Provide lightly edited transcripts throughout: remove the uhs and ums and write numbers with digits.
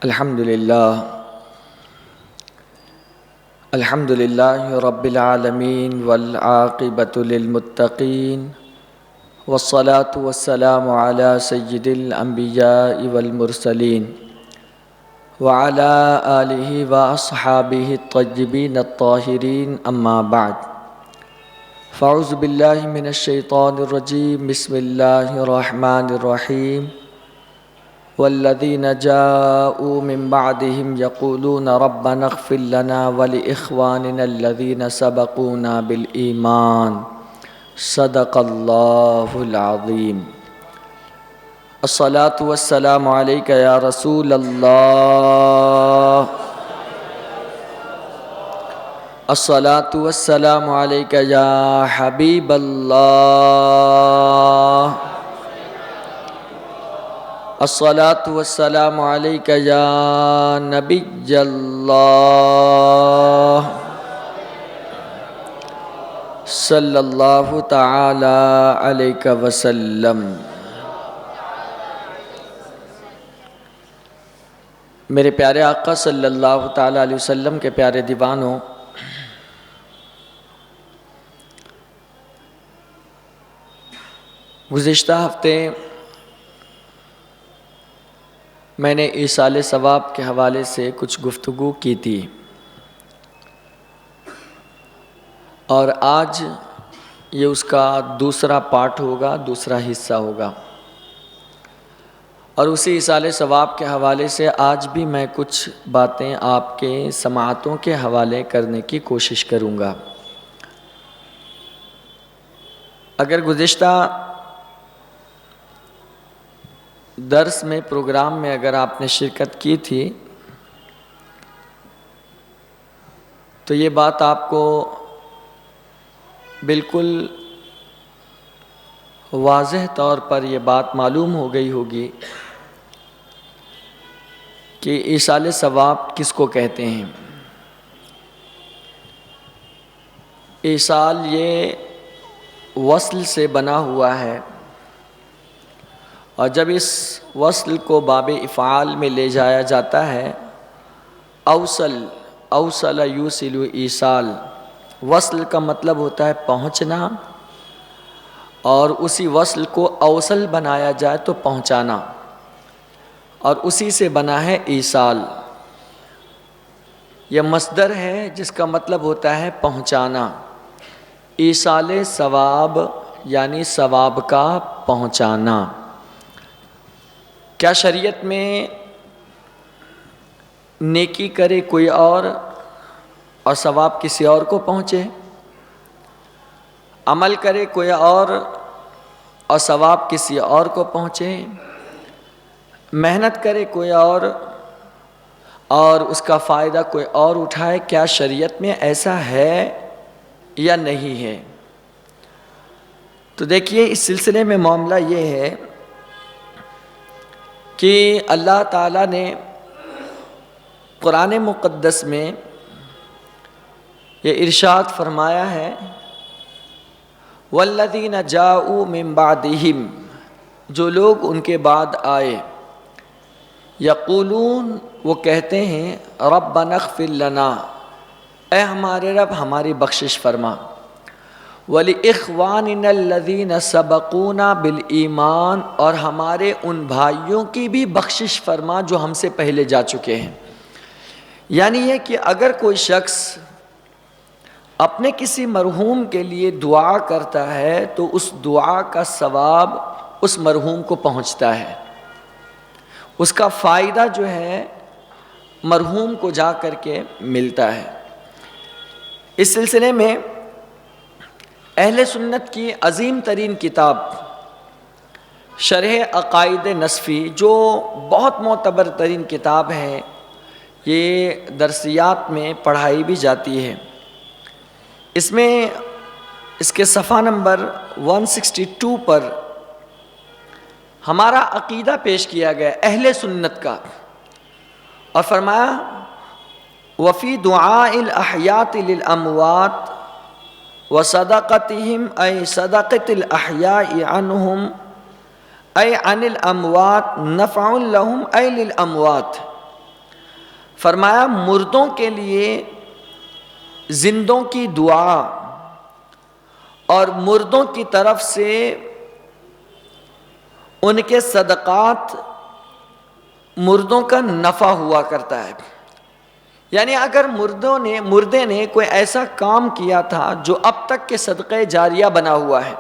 الحمد للہ رب العالمین والعاقبۃ للمتقین والصلاة والسلام علی سید الانبیاء والمرسلین وعلی آلہ واصحابہ الطیبین الطاہرین اما بعد فاعوذ باللہ من الشیطان الرجیم بسم اللہ الرحمن الرحیم والذین جاءوا من بعدهم یقولون ربنا اغفر لنا ولإخواننا الذین سبقونا بالایمان صدق اللہ العظیم۔ الصلاة والسلام علیک یا رسول اللہ، الصلاة والسلام علیک یا حبیب اللہ، الصلاة والسلام علیک یا نبی اللہ، صلی اللہ تعالی علیہ وسلم۔ میرے پیارے آقا صلی اللہ تعالی علیہ وسلم کے پیارے دیوانوں، گزشتہ ہفتے میں نے ایصال ثواب کے حوالے سے کچھ گفتگو کی تھی، اور آج یہ اس کا دوسرا پارٹ ہوگا، دوسرا حصہ ہوگا، اور اسی ایصال ثواب کے حوالے سے آج بھی میں کچھ باتیں آپ کے سماعتوں کے حوالے کرنے کی کوشش کروں گا۔ اگر گزشتہ درس میں، پروگرام میں اگر آپ نے شرکت کی تھی تو یہ بات آپ کو بالکل واضح طور پر یہ بات معلوم ہو گئی ہوگی کہ ایصال ثواب کس کو کہتے ہیں۔ ایصال یہ وصل سے بنا ہوا ہے، اور جب اس وصل کو باب افعال میں لے جایا جاتا ہے، اوصل یوصل ایصال، وصل کا مطلب ہوتا ہے پہنچنا، اور اسی وصل کو اوصل بنایا جائے تو پہنچانا، اور اسی سے بنا ہے ایصال۔ یہ مصدر ہے جس کا مطلب ہوتا ہے پہنچانا، ایصال ثواب یعنی ثواب کا پہنچانا۔ کیا شریعت میں نیکی کرے کوئی اور ثواب کسی اور کو پہنچے؟ عمل کرے کوئی اور ثواب کسی اور کو پہنچے؟ محنت کرے کوئی اور اس کا فائدہ کوئی اور اٹھائے؟ کیا شریعت میں ایسا ہے یا نہیں ہے؟ تو دیکھیے، اس سلسلے میں معاملہ یہ ہے کہ اللہ تعالیٰ نے قرآن مقدس میں یہ ارشاد فرمایا ہے، والذین جاؤوا من بعدہم، جو لوگ ان کے بعد آئے، یقولون، وہ کہتے ہیں، ربنا اغفر لنا، اے ہمارے رب ہماری بخشش فرما، وَلِإِخْوَانِنَا الَّذِينَ سَبَقُونَا بِالْإِيمَانِ، اور ہمارے ان بھائیوں کی بھی بخشش فرما جو ہم سے پہلے جا چکے ہیں۔ یعنی یہ کہ اگر کوئی شخص اپنے کسی مرحوم کے لیے دعا کرتا ہے تو اس دعا کا ثواب اس مرحوم کو پہنچتا ہے، اس کا فائدہ جو ہے مرحوم کو جا کر کے ملتا ہے۔ اس سلسلے میں اہل سنت کی عظیم ترین کتاب شرح عقائد نصفی، جو بہت معتبر ترین کتاب ہے، یہ درسیات میں پڑھائی بھی جاتی ہے، اس میں اس کے صفحہ نمبر 162 پر ہمارا عقیدہ پیش کیا گیا اہل سنت کا، اور فرمایا، وفی دعاء الاحیات للاموات وصدقتهم ای صدقت الاحیاء عنہم ای عن الاموات نفع لهم ای للاموات، فرمایا مردوں کے لیے زندوں کی دعا اور مردوں کی طرف سے ان کے صدقات مردوں کا نفع ہوا کرتا ہے. یعنی اگر مردے نے کوئی ایسا کام کیا تھا جو اب تک کے صدقے جاریہ بنا ہوا ہے،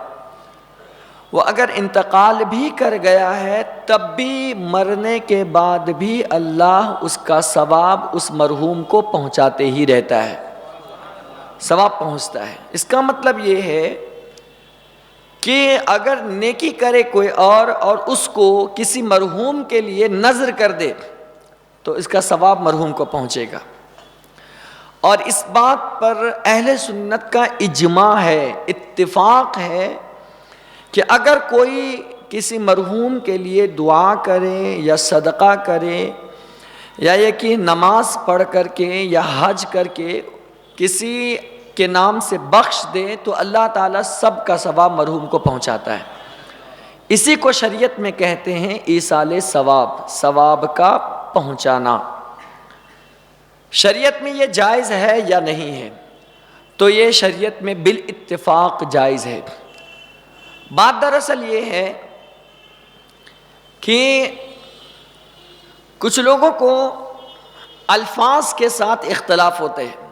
وہ اگر انتقال بھی کر گیا ہے تب بھی مرنے کے بعد بھی اللہ اس کا ثواب اس مرحوم کو پہنچاتے ہی رہتا ہے، ثواب پہنچتا ہے. اس کا مطلب یہ ہے کہ اگر نیکی کرے کوئی اور اس کو کسی مرحوم کے لیے نذر کر دے تو اس کا ثواب مرحوم کو پہنچے گا. اور اس بات پر اہل سنت کا اجماع ہے، اتفاق ہے کہ اگر کوئی کسی مرحوم کے لیے دعا کرے یا صدقہ کرے یا یہ کہ نماز پڑھ کر کے یا حج کر کے کسی کے نام سے بخش دے تو اللہ تعالیٰ سب کا ثواب مرحوم کو پہنچاتا ہے. اسی کو شریعت میں کہتے ہیں ایصال ثواب، ثواب کا پہنچانا. شریعت میں یہ جائز ہے یا نہیں ہے؟ تو یہ شریعت میں بالاتفاق جائز ہے. بات دراصل یہ ہے کہ کچھ لوگوں کو الفاظ کے ساتھ اختلاف ہوتے ہیں.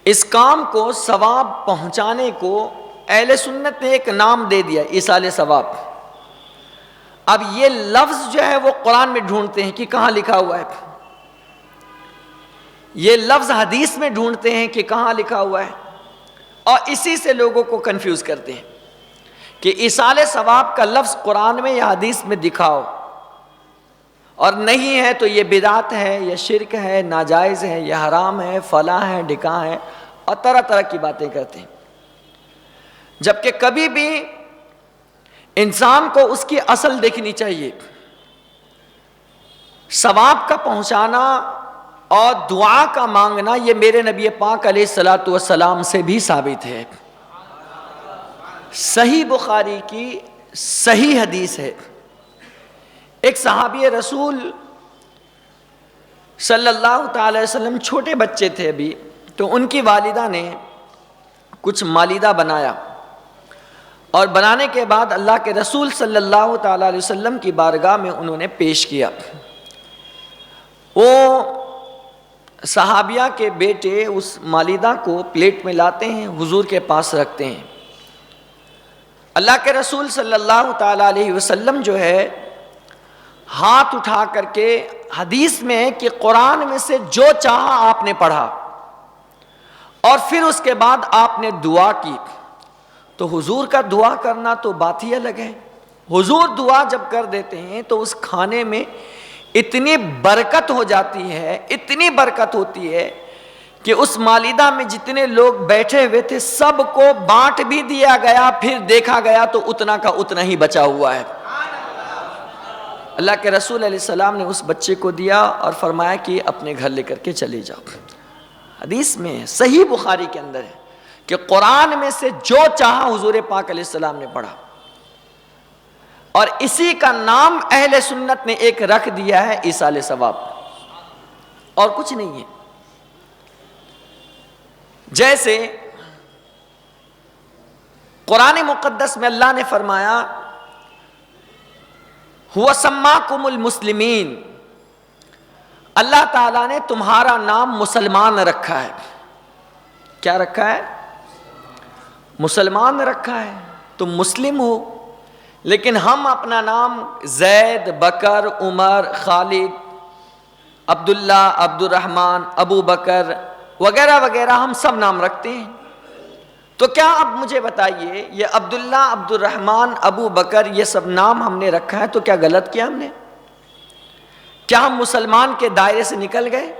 اس کام کو ثواب پہنچانے کو اہل سنت نے ایک نام دے دیا، ایصال ثواب. اب یہ لفظ جو ہے وہ قرآن میں ڈھونڈتے ہیں کہ کہاں لکھا ہوا ہے، یہ لفظ حدیث میں ڈھونڈتے ہیں کہ کہاں لکھا ہوا ہے، اور اسی سے لوگوں کو کنفیوز کرتے ہیں کہ ایصال ثواب کا لفظ قرآن میں یا حدیث میں دکھاؤ، اور نہیں ہے تو یہ بدعت ہے، یہ شرک ہے، ناجائز ہے، یہ حرام ہے، فلاں ہے، ڈھکاں ہے، اور طرح طرح کی باتیں کرتے ہیں. جبکہ کبھی بھی انسان کو اس کی اصل دیکھنی چاہیے. ثواب کا پہنچانا اور دعا کا مانگنا یہ میرے نبی پاک علیہ الصلوۃ والسلام سے بھی ثابت ہے. صحیح بخاری کی صحیح حدیث ہے. ایک صحابی رسول صلی اللہ تعالی وسلم چھوٹے بچے تھے ابھی، تو ان کی والدہ نے کچھ مالیدہ بنایا، اور بنانے کے بعد اللہ کے رسول صلی اللہ تعالی علیہ وسلم کی بارگاہ میں انہوں نے پیش کیا. وہ صحابیہ کے بیٹے اس مالیدہ کو پلیٹ میں لاتے ہیں، حضور کے پاس رکھتے ہیں. اللہ کے رسول صلی اللہ تعالی علیہ وسلم جو ہے ہاتھ اٹھا کر کے، حدیث میں ہے کہ قرآن میں سے جو چاہا آپ نے پڑھا، اور پھر اس کے بعد آپ نے دعا کی. تو حضور کا دعا کرنا تو بات ہی الگ ہے. حضور دعا جب کر دیتے ہیں تو اس کھانے میں اتنی برکت ہو جاتی ہے، اتنی برکت ہوتی ہے کہ اس مالیدہ میں جتنے لوگ بیٹھے ہوئے تھے سب کو بانٹ بھی دیا گیا. پھر دیکھا گیا تو اتنا کا اتنا ہی بچا ہوا ہے. اللہ کے رسول علیہ السلام نے اس بچے کو دیا اور فرمایا کہ اپنے گھر لے کر کے چلے جاؤ. حدیث میں صحیح بخاری کے اندر ہے کہ قرآن میں سے جو چاہا حضور پاک علیہ السلام نے پڑھا، اور اسی کا نام اہل سنت نے ایک رکھ دیا ہے ایصال ثواب، اور کچھ نہیں ہے. جیسے قرآن مقدس میں اللہ نے فرمایا هُوَ سَمَّاكُمُ الْمُسْلِمِينَ، اللہ تعالیٰ نے تمہارا نام مسلمان رکھا ہے. کیا رکھا ہے؟ مسلمان رکھا ہے. تم مسلم ہو، لیکن ہم اپنا نام زید، بکر، عمر، خالد، عبداللہ، عبد الرحمن، ابو بکر وغیرہ وغیرہ ہم سب نام رکھتے ہیں. تو کیا اب مجھے بتائیے، یہ عبداللہ، عبد الرحمن، ابو بکر یہ سب نام ہم نے رکھا ہے تو کیا غلط کیا ہم نے؟ کیا ہم مسلمان کے دائرے سے نکل گئے؟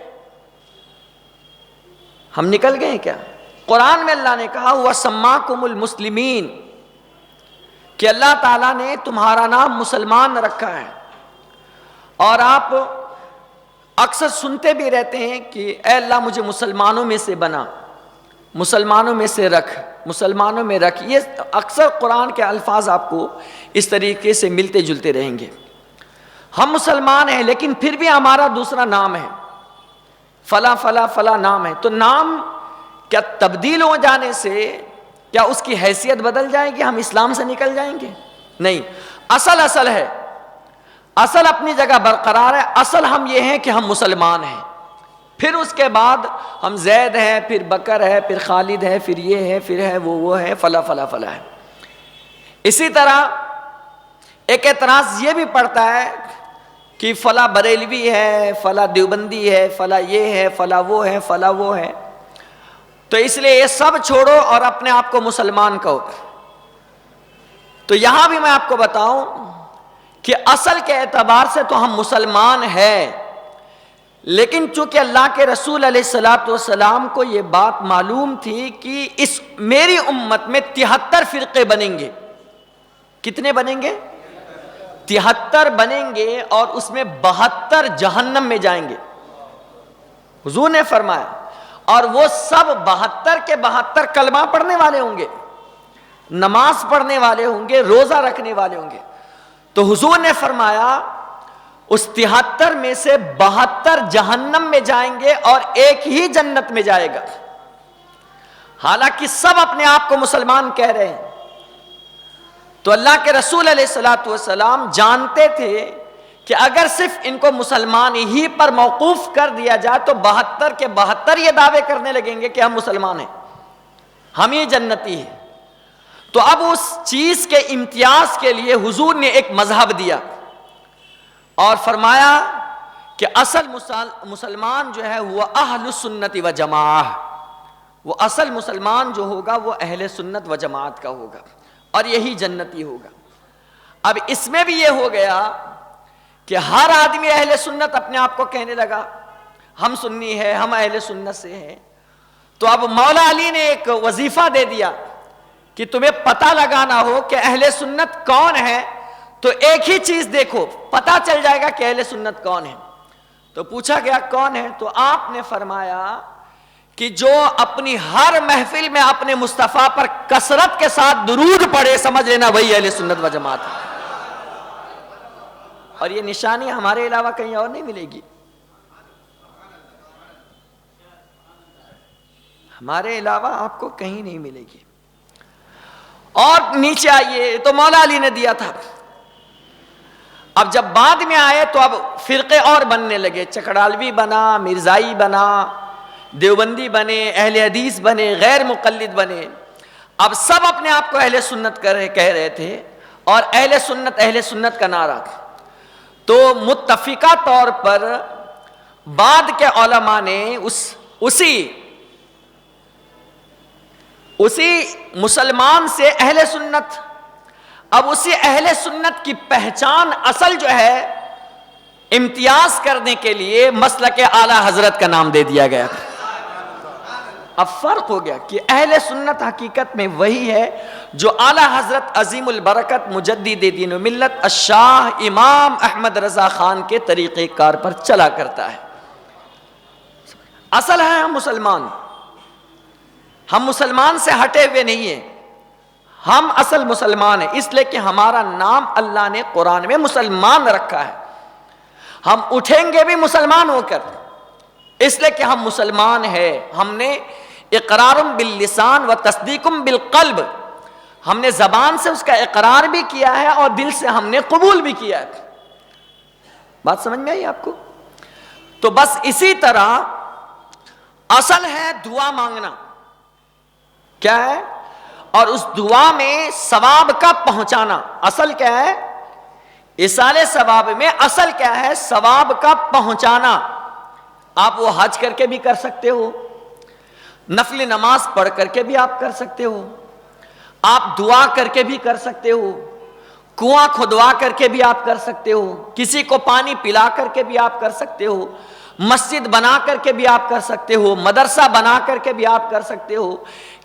ہم نکل گئے کیا؟ قرآن میں اللہ نے کہا وَسَمَّاكُمُ الْمُسْلِمِينَ، کہ اللہ تعالیٰ نے تمہارا نام مسلمان رکھا ہے. اور آپ اکثر سنتے بھی رہتے ہیں کہ اے اللہ مجھے مسلمانوں میں سے بنا، مسلمانوں میں سے رکھ، مسلمانوں میں رکھ. یہ اکثر قرآن کے الفاظ آپ کو اس طریقے سے ملتے جلتے رہیں گے. ہم مسلمان ہیں لیکن پھر بھی ہمارا دوسرا نام ہے، فلاں فلاں فلاں نام ہے، تو نام کیا تبدیل ہو جانے سے کیا اس کی حیثیت بدل جائے گی، ہم اسلام سے نکل جائیں گے؟ نہیں، اصل ہے، اصل اپنی جگہ برقرار ہے، اصل ہم یہ ہیں کہ ہم مسلمان ہیں، پھر اس کے بعد ہم زید ہے، پھر بکر ہے، پھر خالد ہے، پھر یہ ہے، پھر ہے وہ ہے، فلاں فلاں فلاں ہے۔ اسی طرح ایک اعتراض یہ بھی پڑتا ہے کہ فلاں بریلوی ہے، فلاں دیوبندی ہے، فلاں یہ ہے، فلاں وہ ہے، فلاں وہ ہے، تو اس لیے یہ سب چھوڑو اور اپنے آپ کو مسلمان کہو۔ تو یہاں بھی میں آپ کو بتاؤں کہ اصل کے اعتبار سے تو ہم مسلمان ہیں، لیکن چونکہ اللہ کے رسول علیہ الصلوۃ والسلام کو یہ بات معلوم تھی کہ اس میری امت میں 73 فرقے بنیں گے۔ کتنے بنیں گے؟ 73 بنیں گے، اور اس میں 72 جہنم میں جائیں گے، حضور نے فرمایا، اور وہ سب 72 کے 72 کلمہ پڑھنے والے ہوں گے، نماز پڑھنے والے ہوں گے، روزہ رکھنے والے ہوں گے۔ تو حضور نے فرمایا اس 73 میں سے 72 جہنم میں جائیں گے اور ایک ہی جنت میں جائے گا، حالانکہ سب اپنے آپ کو مسلمان کہہ رہے ہیں۔ تو اللہ کے رسول علیہ الصلوۃ والسلام جانتے تھے کہ اگر صرف ان کو مسلمان ہی پر موقوف کر دیا جائے تو 72 کے 72 یہ دعوے کرنے لگیں گے کہ ہم مسلمان ہیں، ہم ہی جنتی ہیں۔ تو اب اس چیز کے امتیاز کے لیے حضور نے ایک مذہب دیا اور فرمایا کہ اصل مسلمان جو ہے وہ اہل سنت و جماعہ، وہ اصل مسلمان جو ہوگا وہ اہل سنت و جماعت کا ہوگا، اور یہی جنتی ہوگا۔ اب اس میں بھی یہ ہو گیا کہ ہر آدمی اہل سنت اپنے آپ کو کہنے لگا، ہم سنی ہے، ہم اہل سنت سے ہیں۔ تو اب مولا علی نے ایک وظیفہ دے دیا کہ تمہیں پتہ لگانا ہو کہ اہل سنت کون ہے، تو ایک ہی چیز دیکھو، پتہ چل جائے گا کہ اہل سنت کون ہے۔ تو پوچھا گیا کون ہے، تو آپ نے فرمایا کہ جو اپنی ہر محفل میں اپنے مصطفیٰ پر کثرت کے ساتھ درود پڑھے، سمجھ لینا وہی اہل سنت و جماعت ہے۔ اور یہ نشانی ہمارے علاوہ کہیں اور نہیں ملے گی، ہمارے علاوہ آپ کو کہیں نہیں ملے گی۔ اور نیچے آئیے، تو مولا علی نے دیا تھا۔ اب جب بعد میں آئے تو اب فرقے اور بننے لگے، چکڑالوی بنا، مرزائی بنا، دیوبندی بنے، اہل حدیث بنے، غیر مقلد بنے۔ اب سب اپنے آپ کو اہل سنت کہہ رہے تھے، اور اہل سنت کا نعرہ تھا۔ تو متفقہ طور پر بعد کے علماء نے اسی مسلمان سے اہل سنت، اب اسی اہل سنت کی پہچان اصل جو ہے امتیاز کرنے کے لیے مسلک اعلی حضرت کا نام دے دیا گیا۔ اب فرق ہو گیا کہ اہل سنت حقیقت میں وہی ہے جو اعلی حضرت عظیم البرکت مجدد دین و ملت الشاہ امام احمد رضا خان کے طریقہ کار پر چلا کرتا ہے۔ اصل ہے ہم مسلمان، ہم مسلمان سے ہٹے ہوئے نہیں ہیں، ہم اصل مسلمان ہیں، اس لیے کہ ہمارا نام اللہ نے قرآن میں مسلمان رکھا ہے۔ ہم اٹھیں گے بھی مسلمان ہو کر، اس لیے کہ ہم مسلمان ہیں۔ ہم نے اقرار باللسان و تصدیق بالقلب، ہم نے زبان سے اس کا اقرار بھی کیا ہے اور دل سے ہم نے قبول بھی کیا ہے۔ بات سمجھ میں آئی آپ کو؟ تو بس اسی طرح اصل ہے دعا مانگنا، کیا ہے؟ اور اس دعا میں ثواب کا پہنچانا۔ اصل کیا ہے؟ ایصال ثواب میں اصل کیا ہے؟ ثواب کا پہنچانا۔ آپ وہ حج کر کے بھی کر سکتے ہو، نفل نماز پڑھ کر کے بھی آپ کر سکتے ہو، آپ دعا کر کے بھی کر سکتے ہو، کنواں کھدوا کر کے بھی آپ کر سکتے ہو، کسی کو پانی پلا کر کے بھی آپ کر سکتے ہو، مسجد بنا کر کے بھی آپ کر سکتے ہو، مدرسہ بنا کر کے بھی آپ کر سکتے ہو،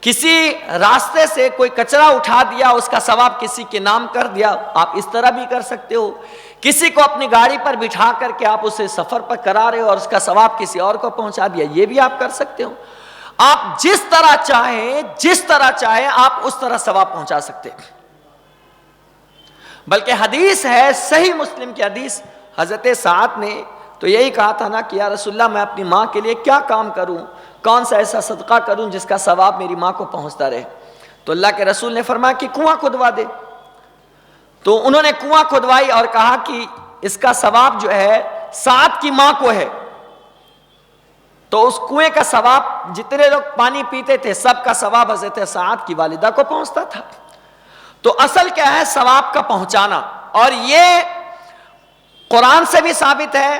کسی راستے سے کوئی کچرا اٹھا دیا، اس کا ثواب کسی کے نام کر دیا، آپ اس طرح بھی کر سکتے ہو، کسی کو اپنی گاڑی پر بٹھا کر کے آپ اسے سفر پر کرا رہے ہو اور اس کا ثواب کسی اور کو پہنچا دیا، یہ بھی آپ کر سکتے ہو۔ آپ جس طرح چاہیں آپ اس طرح ثواب پہنچا سکتے ہیں۔ بلکہ حدیث ہے، صحیح مسلم کی حدیث، حضرت سعد نے تو یہی کہا تھا نا کہ یا رسول اللہ میں اپنی ماں کے لیے کیا کام کروں، کون سا ایسا صدقہ کروں جس کا ثواب میری ماں کو پہنچتا رہے. تو اللہ کے رسول نے فرمایا کہ کنواں کھدوا دے. تو انہوں نے کنواں کھدوائی اور کہا کہ اس کا ثواب جو ہے سعد کی ماں کو ہے. تو اس کنویں کا ثواب جتنے لوگ پانی پیتے تھے سب کا ثواب حضرت سعد کی والدہ کو پہنچتا تھا. تو اصل کیا ہے؟ ثواب کا پہنچانا. اور یہ قرآن سے بھی ثابت ہے،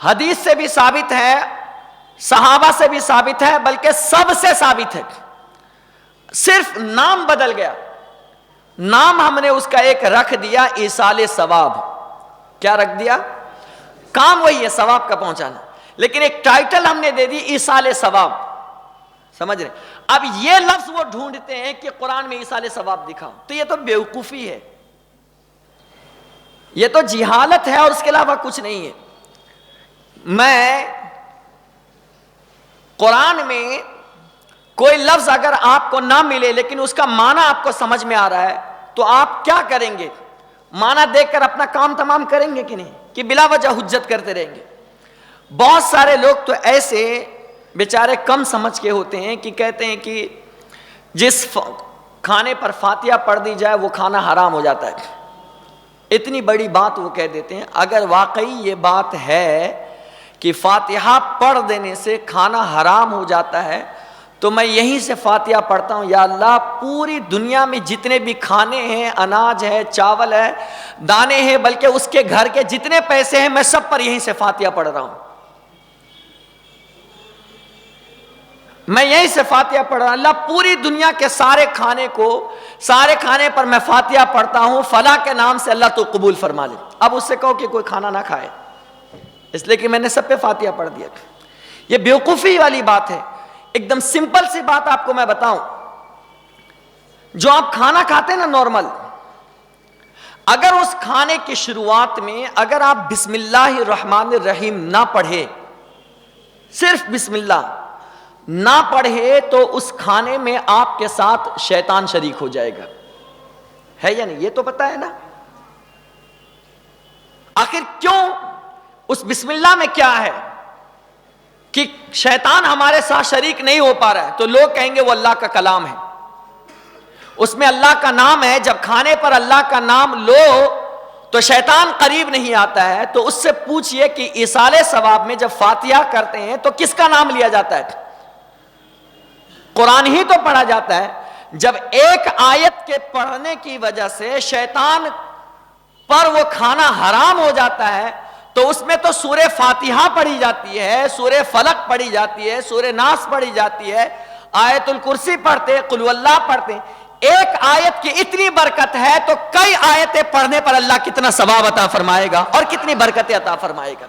حدیث سے بھی ثابت ہے، صحابہ سے بھی ثابت ہے، بلکہ سب سے ثابت ہے. صرف نام بدل گیا. نام ہم نے اس کا ایک رکھ دیا ایصال ثواب. کیا رکھ دیا؟ کام وہی ہے ثواب کا پہنچانا، لیکن ایک ٹائٹل ہم نے دے دی ایصال ثواب. سمجھ رہے؟ اب یہ لفظ وہ ڈھونڈتے ہیں کہ قرآن میں ایصال ثواب دکھاؤ، تو یہ تو بیوقوفی ہے، یہ تو جہالت ہے اور اس کے علاوہ کچھ نہیں ہے. میں قرآن میں کوئی لفظ اگر آپ کو نہ ملے لیکن اس کا معنی آپ کو سمجھ میں آ رہا ہے تو آپ کیا کریں گے؟ معنی دیکھ کر اپنا کام تمام کریں گے کہ نہیں، کہ بلا وجہ حجت کرتے رہیں گے؟ بہت سارے لوگ تو ایسے بیچارے کم سمجھ کے ہوتے ہیں کہ کہتے ہیں کہ جس کھانے پر فاتحہ پڑھ دی جائے وہ کھانا حرام ہو جاتا ہے. اتنی بڑی بات وہ کہہ دیتے ہیں. اگر واقعی یہ بات ہے کہ فاتحہ پڑھ دینے سے کھانا حرام ہو جاتا ہے تو میں یہیں سے فاتحہ پڑھتا ہوں، یا اللہ پوری دنیا میں جتنے بھی کھانے ہیں، اناج ہے، چاول ہے، دانے ہیں، بلکہ اس کے گھر کے جتنے پیسے ہیں میں سب پر یہیں سے فاتحہ پڑھ رہا ہوں. میں یہیں سے فاتحہ پڑھ رہا ہوں. اللہ پوری دنیا کے سارے کھانے پر میں فاتحہ پڑھتا ہوں، فلاں کے نام سے اللہ تو قبول فرما لے. اب اس سے کہو کہ کوئی کھانا نہ کھائے اس لیے کہ میں نے سب پہ فاتحہ پڑھ دیا. یہ بیوقوفی والی بات ہے. ایک دم سمپل سی بات آپ کو میں بتاؤں. جو آپ کھانا کھاتے ہیں نا نارمل، اگر اس کھانے کی شروعات میں اگر آپ بسم اللہ الرحمن الرحیم نہ پڑھے، صرف بسم اللہ نہ پڑھے، تو اس کھانے میں آپ کے ساتھ شیطان شریک ہو جائے گا. ہے یا نہیں؟ یہ تو پتہ ہے نا. آخر کیوں؟ اس بسم اللہ میں کیا ہے کہ شیطان ہمارے ساتھ شریک نہیں ہو پا رہا ہے؟ تو لوگ کہیں گے وہ اللہ کا کلام ہے، اس میں اللہ کا نام ہے. جب کھانے پر اللہ کا نام لو تو شیطان قریب نہیں آتا ہے. تو اس سے پوچھئے کہ ایصال ثواب میں جب فاتحہ کرتے ہیں تو کس کا نام لیا جاتا ہے؟ قرآن ہی تو پڑھا جاتا ہے. جب ایک آیت کے پڑھنے کی وجہ سے شیطان پر وہ کھانا حرام ہو جاتا ہے تو اس میں تو سورہ فاتحہ پڑھی جاتی ہے، سورہ فلق پڑھی جاتی ہے، سورہ ناس پڑھی جاتی ہے، آیت الکرسی پڑھتے، قل واللہ پڑھتے. ایک آیت کی اتنی برکت ہے تو کئی آیتیں پڑھنے پر اللہ کتنا ثواب عطا فرمائے گا اور کتنی برکتیں عطا فرمائے گا.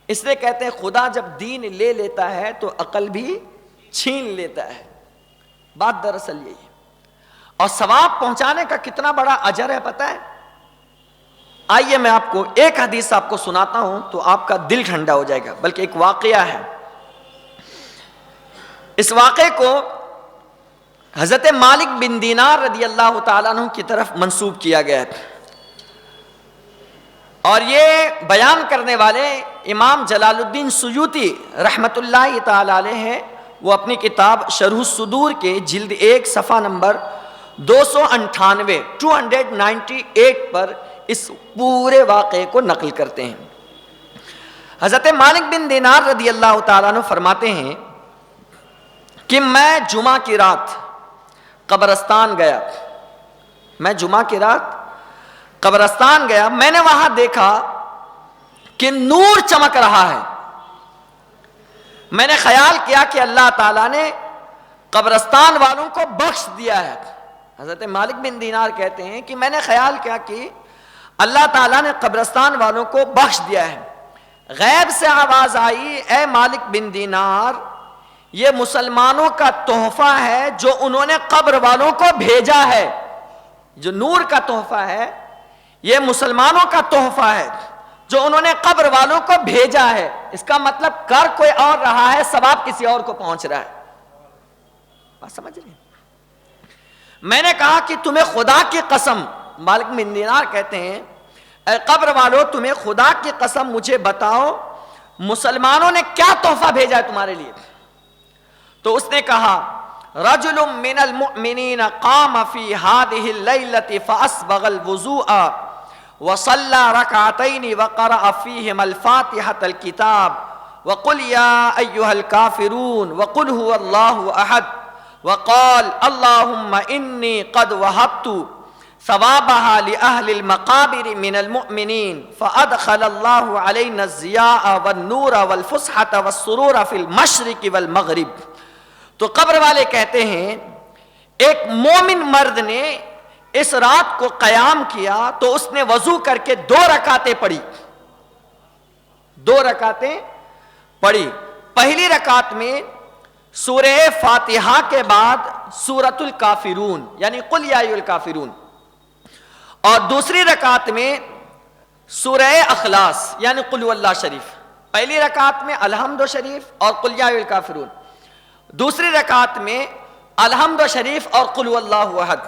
اس لیے کہتے ہیں خدا جب دین لے لیتا ہے تو عقل بھی چھین لیتا ہے. بات دراصل یہی ہے. اور ثواب پہنچانے کا کتنا بڑا اجر ہے پتہ ہے؟ آئیے میں آپ کو ایک حدیث آپ کو سناتا ہوں تو آپ کا دل ٹھنڈا ہو جائے گا. بلکہ ایک واقعہ ہے. اس واقعے کو حضرت مالک بن دینار رضی اللہ تعالیٰ عنہ کی طرف منسوب کیا گیا ہے، اور یہ بیان کرنے والے امام جلال الدین سیوطی رحمت اللہ تعالی علیہ ہیں. وہ اپنی کتاب شرح الصدور کے جلد 1 صفحہ نمبر 298 پر اس پورے واقعے کو نقل کرتے ہیں. حضرت مالک بن دینار رضی اللہ تعالیٰ عنہ فرماتے ہیں کہ میں جمعہ کی رات قبرستان گیا. میں نے وہاں دیکھا کہ نور چمک رہا ہے. میں نے خیال کیا کہ اللہ تعالیٰ نے قبرستان والوں کو بخش دیا ہے. حضرت مالک بن دینار کہتے ہیں کہ میں نے خیال کیا کہ اللہ تعالیٰ نے قبرستان والوں کو بخش دیا ہے. غیب سے آواز آئی، اے مالک بن دینار، یہ مسلمانوں کا تحفہ ہے جو انہوں نے قبر والوں کو بھیجا ہے. جو نور کا تحفہ ہے یہ مسلمانوں کا تحفہ ہے جو انہوں نے قبر والوں کو بھیجا ہے. اس کا مطلب کر کوئی اور رہا ہے، ثواب کسی اور کو پہنچ رہا ہے. بات سمجھ رہے ہیں؟ میں نے کہا کہ تمہیں خدا کی قسم، مالک بن دینار کہتے ہیں اے قبر والو تمہیں خدا کی قسم مجھے بتاؤ مسلمانوں نے کیا تحفہ بھیجا ہے تمہارے لیے؟ تو اس نے کہا رجل من المؤمنین قام فی هذه الليلة فاسبغ الوضوء وصلى ركعتين وقرأ فيهما الفاتحة الكتاب وقل يا أيها الكافرون وقل هو الله أحد وقال اللهم إني قد وهبت ثوابها لأهل المقابر من المؤمنين فأدخل الله علينا الضياء والنور والفسحة والسرور في المشرق والمغرب. تو قبر والے کہتے ہیں ایک مومن مرد نے اس رات کو قیام کیا تو اس نے وضو کر کے 2 رکعتیں پڑھی. 2 رکعتیں پڑھی. پہلی رکعت میں سورہ فاتحہ کے بعد سورۃ الکافرون یعنی قل یا ایھا الکافرون، اور دوسری رکعت میں سورہ اخلاص یعنی قل هو اللہ شریف. پہلی رکعت میں الحمد شریف اور قل یا ایھا الکافرون، دوسری رکعت میں الحمد شریف اور قل هو اللہ احد.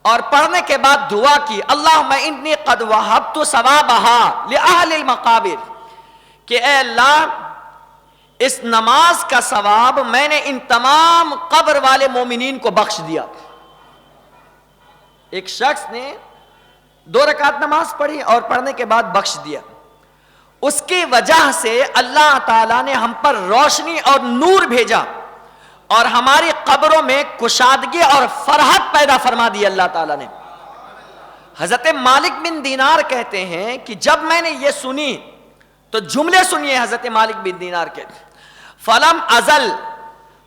اور پڑھنے کے بعد دعا کی اللہم انی قد وہبت ثوابها لأہل المقابر، کہ اے اللہ اس نماز کا ثواب میں نے ان تمام قبر والے مومنین کو بخش دیا. ایک شخص نے 2 رکعت نماز پڑھی اور پڑھنے کے بعد بخش دیا. اس کی وجہ سے اللہ تعالیٰ نے ہم پر روشنی اور نور بھیجا اور ہماری قبروں میں کشادگی اور فرحت پیدا فرما دی اللہ تعالیٰ نے. حضرت مالک بن دینار کہتے ہیں کہ جب میں نے یہ سنی تو جملے سنیے حضرت مالک بن دینار کے، فلم ازل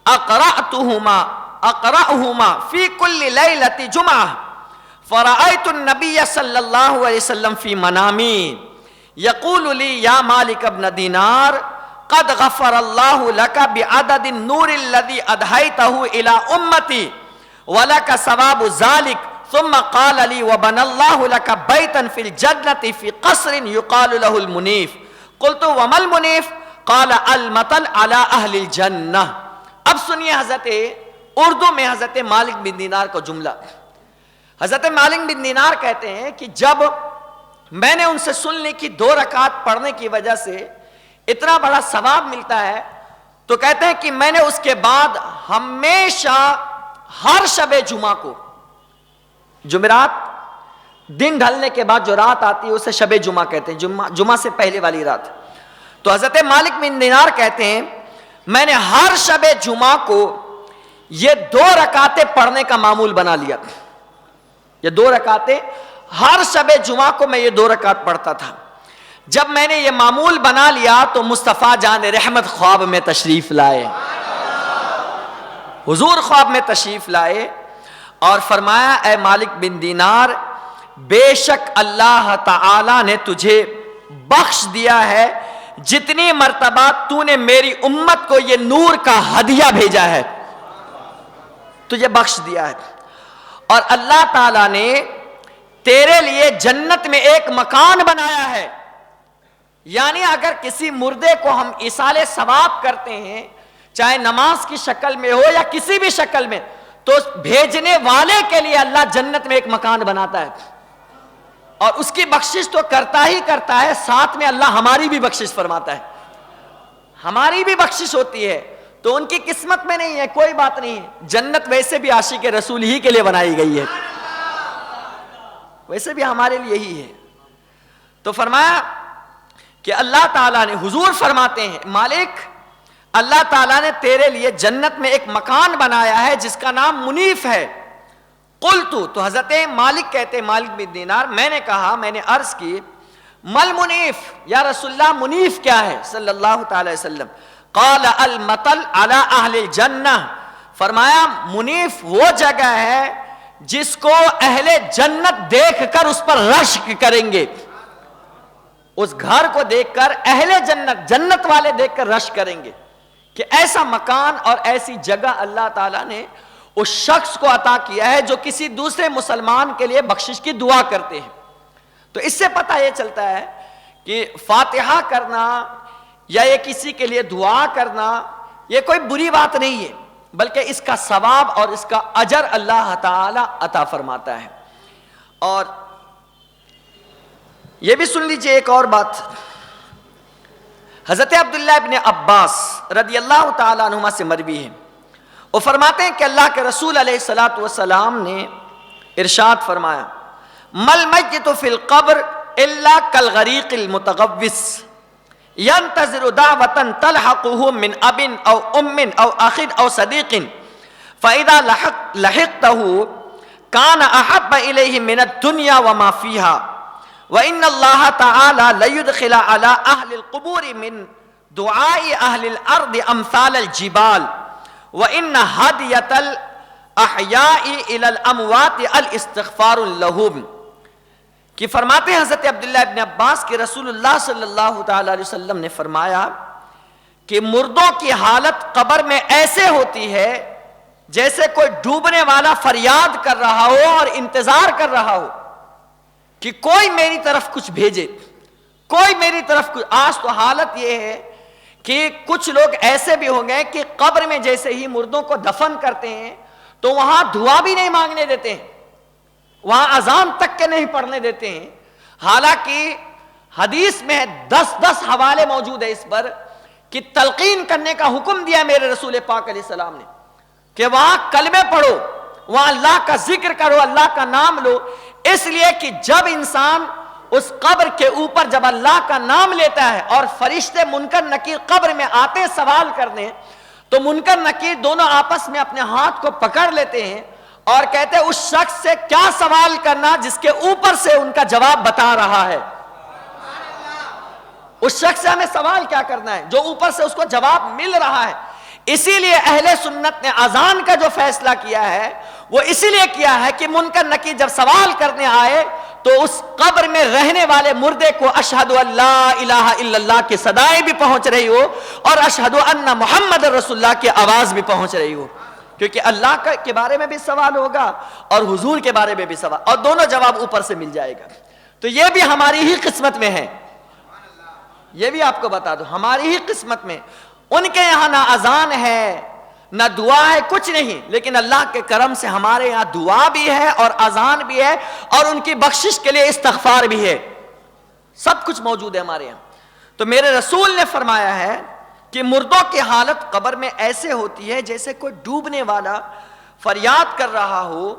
اقرأهما فی کل لیلۃ جمعہ فرأیت النبی صلی اللہ علیہ وسلم فی منامی یقول لی یا مالک ابن دینار قد غفر اللہ لک بعدد النور الذی ادھیتہ الی امتی ولک ثواب ذلک ثم قال لی وبنى اللہ لک بیتا فی الجنة فی قصر یقال له المنیف قلت وما المنیف قال المطل على اہل الجنہ. اب سنیے حضرت اردو میں حضرت مالک بن دینار کا جملہ. حضرت مالک بن دینار کہتے ہیں کہ جب میں نے ان سے سن لی کہ 2 رکعت پڑھنے کی وجہ سے اتنا بڑا ثواب ملتا ہے تو کہتے ہیں کہ میں نے اس کے بعد ہمیشہ ہر شب جمعہ کو، جمعرات دن ڈھلنے کے بعد جو رات آتی ہے اسے شب جمعہ کہتے ہیں، جمعہ سے پہلے والی رات. تو حضرت مالک بن دینار کہتے ہیں میں نے ہر شب جمعہ کو یہ 2 رکعتیں پڑھنے کا معمول بنا لیا. یہ 2 رکعتیں ہر شب جمعہ کو میں یہ 2 رکعت پڑھتا تھا. جب میں نے یہ معمول بنا لیا تو مصطفیٰ جان رحمت خواب میں تشریف لائے. حضور خواب میں تشریف لائے اور فرمایا اے مالک بن دینار بے شک اللہ تعالی نے تجھے بخش دیا ہے جتنی مرتبہ تو نے میری امت کو یہ نور کا ہدیہ بھیجا ہے تجھے بخش دیا ہے. اور اللہ تعالیٰ نے تیرے لیے جنت میں ایک مکان بنایا ہے. یعنی اگر کسی مردے کو ہم ایصال ثواب کرتے ہیں چاہے نماز کی شکل میں ہو یا کسی بھی شکل میں تو بھیجنے والے کے لیے اللہ جنت میں ایک مکان بناتا ہے اور اس کی بخشش تو کرتا ہی کرتا ہے، ساتھ میں اللہ ہماری بھی بخشش فرماتا ہے. ہماری بھی بخشش ہوتی ہے تو ان کی قسمت میں نہیں ہے، کوئی بات نہیں ہے. جنت ویسے بھی عاشق رسول ہی کے لیے بنائی گئی ہے، ویسے بھی ہمارے لیے ہی ہے. تو فرمایا کہ اللہ تعالیٰ نے، حضور فرماتے ہیں مالک اللہ تعالیٰ نے تیرے لیے جنت میں ایک مکان بنایا ہے جس کا نام منیف ہے. قلت، تو حضرت مالک کہتے مالک بن دینار میں نے کہا، میں نے عرض کی مل منیف یا رسول اللہ منیف کیا ہے صلی اللہ تعالی وسلم؟ قال المطل علی اہل الجنہ، فرمایا منیف وہ جگہ ہے جس کو اہل جنت دیکھ کر اس پر رشک کریں گے. اس گھر کو دیکھ کر اہل جنت، جنت والے دیکھ کر رشک کریں گے کہ ایسا مکان اور ایسی جگہ اللہ تعالیٰ نے اس شخص کو عطا کیا ہے جو کسی دوسرے مسلمان کے لیے بخشش کی دعا کرتے ہیں. تو اس سے پتہ یہ چلتا ہے کہ فاتحہ کرنا یا یہ کسی کے لیے دعا کرنا یہ کوئی بری بات نہیں ہے، بلکہ اس کا ثواب اور اس کا اجر اللہ تعالی عطا فرماتا ہے. اور یہ بھی سن لیجئے ایک اور بات. حضرت عبداللہ ابن عباس رضی اللہ تعالیٰ عنہما سے مروی ہے، وہ فرماتے ہیں کہ اللہ کے رسول علیہ الصلوۃ والسلام نے ارشاد فرمایا مل میت فی القبر الا کالغریق المتغوص ينتظر دعوة تلحقه من اب او ام او اخ او صدیق فاذا لحقته كان احب الیہ من الدنیا وما فیها وان اللہ تعالی لیدخل على اہل القبور من دعاء اہل الارض امثال الجبال وان ہدیۃ الاحیاء الى الاموات الاستغفار لهم. کہ فرماتے ہیں حضرت عبداللہ ابن عباس کہ رسول اللہ صلی اللہ تعالی علیہ وسلم نے فرمایا کہ مردوں کی حالت قبر میں ایسے ہوتی ہے جیسے کوئی ڈوبنے والا فریاد کر رہا ہو اور انتظار کر رہا ہو کہ کوئی میری طرف کچھ بھیجے، کوئی میری طرف کچھ. آج تو حالت یہ ہے کہ کچھ لوگ ایسے بھی ہو گئے کہ قبر میں جیسے ہی مردوں کو دفن کرتے ہیں تو وہاں دعا بھی نہیں مانگنے دیتے ہیں، وہاں اذان تک کے نہیں پڑھنے دیتے ہیں. حالانکہ حدیث میں 10 حوالے موجود ہیں اس پر کہ تلقین کرنے کا حکم دیا میرے رسول پاک علیہ السلام نے کہ وہاں کلمے پڑھو، وہاں اللہ کا ذکر کرو، اللہ کا نام لو. اس لیے کہ جب انسان اس قبر کے اوپر جب اللہ کا نام لیتا ہے اور فرشتے منکر نکیر قبر میں آتے سوال کرنے، تو منکر نکیر دونوں آپس میں اپنے ہاتھ کو پکڑ لیتے ہیں اور کہتے ہیں اس شخص سے کیا سوال کرنا جس کے اوپر سے ان کا جواب بتا رہا ہے. اس شخص سے ہمیں سوال کیا کرنا ہے جو اوپر سے اس کو جواب مل رہا ہے. اسی لیے اہل سنت نے اذان کا جو فیصلہ کیا ہے وہ اسی لیے کیا ہے کہ منکر نکیر جب سوال کرنے آئے تو اس قبر میں رہنے والے مردے کو اشہد ان لا الہ الا اللہ کی صدائیں بھی پہنچ رہی ہو اور اشہد ان محمد رسول اللہ کی آواز بھی پہنچ رہی ہو، کیونکہ اللہ کے بارے میں بھی سوال ہوگا اور حضور کے بارے میں بھی سوال، اور دونوں جواب اوپر سے مل جائے گا. تو یہ بھی ہماری ہی قسمت میں ہے، یہ بھی آپ کو بتا دو ہماری ہی قسمت میں. ان کے یہاں نہ اذان ہے نہ دعا ہے، کچھ نہیں، لیکن اللہ کے کرم سے ہمارے یہاں دعا بھی ہے اور اذان بھی ہے اور ان کی بخشش کے لیے استغفار بھی ہے، سب کچھ موجود ہے ہمارے یہاں. تو میرے رسول نے فرمایا ہے کہ مردوں کی حالت قبر میں ایسے ہوتی ہے جیسے کوئی ڈوبنے والا فریاد کر رہا ہو،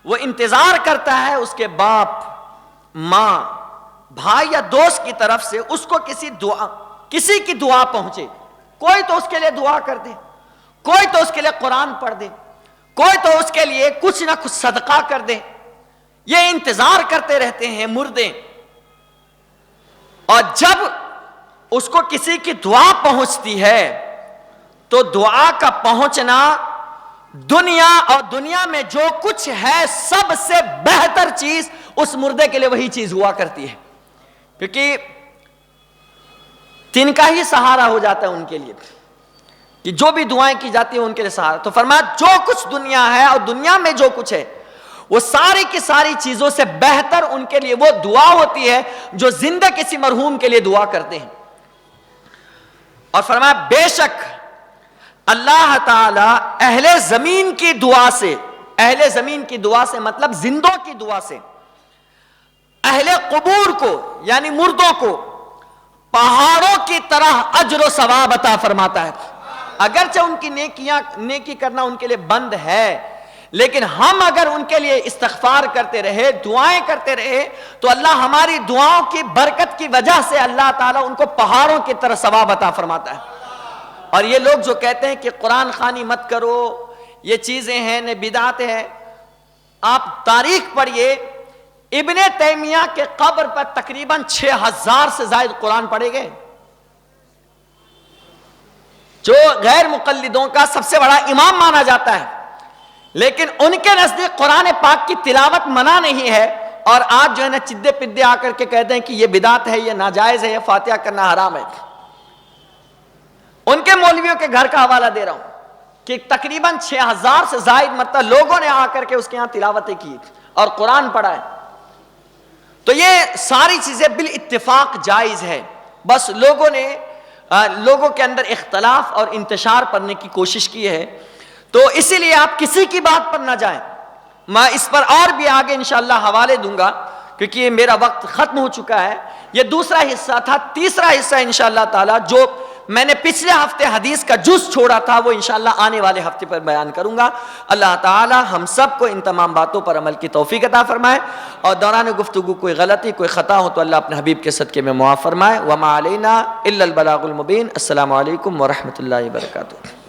وہ انتظار کرتا ہے اس کے باپ، ماں، بھائی یا دوست کی طرف سے اس کو کسی کی دعا پہنچے. کوئی تو اس کے لیے دعا کر دے، کوئی تو اس کے لیے قرآن پڑھ دے، کوئی تو اس کے لیے کچھ نہ کچھ صدقہ کر دے. یہ انتظار کرتے رہتے ہیں مردے، اور جب اس کو کسی کی دعا پہنچتی ہے تو دعا کا پہنچنا دنیا اور دنیا میں جو کچھ ہے سب سے بہتر چیز اس مردے کے لیے وہی چیز ہوا کرتی ہے، کیونکہ تن کا ہی سہارا ہو جاتا ہے ان کے لیے کہ جو بھی دعائیں کی جاتی ہیں ان کے لیے سہارا. تو فرمایا جو کچھ دنیا ہے اور دنیا میں جو کچھ ہے وہ ساری کی ساری چیزوں سے بہتر ان کے لیے وہ دعا ہوتی ہے جو زندہ کسی مرحوم کے لیے دعا کرتے ہیں. اور فرمایا بے شک اللہ تعالی اہل زمین کی دعا سے، اہل زمین کی دعا سے مطلب زندوں کی دعا سے، اہل قبور کو یعنی مردوں کو پہاڑوں کی طرح اجر و ثواب عطا فرماتا ہے. اگرچہ ان کی نیکی کرنا ان کے لیے بند ہے، لیکن ہم اگر ان کے لیے استغفار کرتے رہے، دعائیں کرتے رہے، تو اللہ ہماری دعاؤں کی برکت کی وجہ سے اللہ تعالیٰ ان کو پہاڑوں کی طرح ثواب عطا فرماتا ہے. اور یہ لوگ جو کہتے ہیں کہ قرآن خوانی مت کرو، یہ چیزیں ہیں نہ بدعت ہے، آپ تاریخ پڑھیے ابن تیمیہ کے قبر پر تقریباً 6000 سے زائد قرآن پڑھے گئے، جو غیر مقلدوں کا سب سے بڑا امام مانا جاتا ہے، لیکن ان کے نزدیک قرآن پاک کی تلاوت منع نہیں ہے. اور آج جو ہے نا چدے پدے آ کر کے کہتے ہیں کہ یہ بدعت ہے، یہ ناجائز ہے، یہ فاتحہ کرنا حرام ہے. ان کے مولویوں کے گھر کا حوالہ دے رہا ہوں کہ تقریباً 6000 سے زائد مرتبہ لوگوں نے آ کر کے اس کے یہاں تلاوتیں کی اور قرآن پڑھا ہے. تو یہ ساری چیزیں بالاتفاق جائز ہے، بس لوگوں کے اندر اختلاف اور انتشار کرنے کی کوشش کی ہے. تو اسی لیے آپ کسی کی بات پر نہ جائیں. میں اس پر اور بھی آگے انشاءاللہ حوالے دوں گا کیونکہ یہ میرا وقت ختم ہو چکا ہے. یہ دوسرا حصہ تھا. تیسرا حصہ انشاءاللہ تعالی جو میں نے پچھلے ہفتے حدیث کا جز چھوڑا تھا وہ انشاءاللہ آنے والے ہفتے پر بیان کروں گا. اللہ تعالی ہم سب کو ان تمام باتوں پر عمل کی توفیق عطا فرمائے, اور دوران گفتگو کوئی غلطی کوئی خطا ہو تو اللہ اپنے حبیب کے صدقے میں معاف فرمائے. وما علینا الا البلاغ المبین. السلام علیکم ورحمۃ اللہ وبرکاتہ.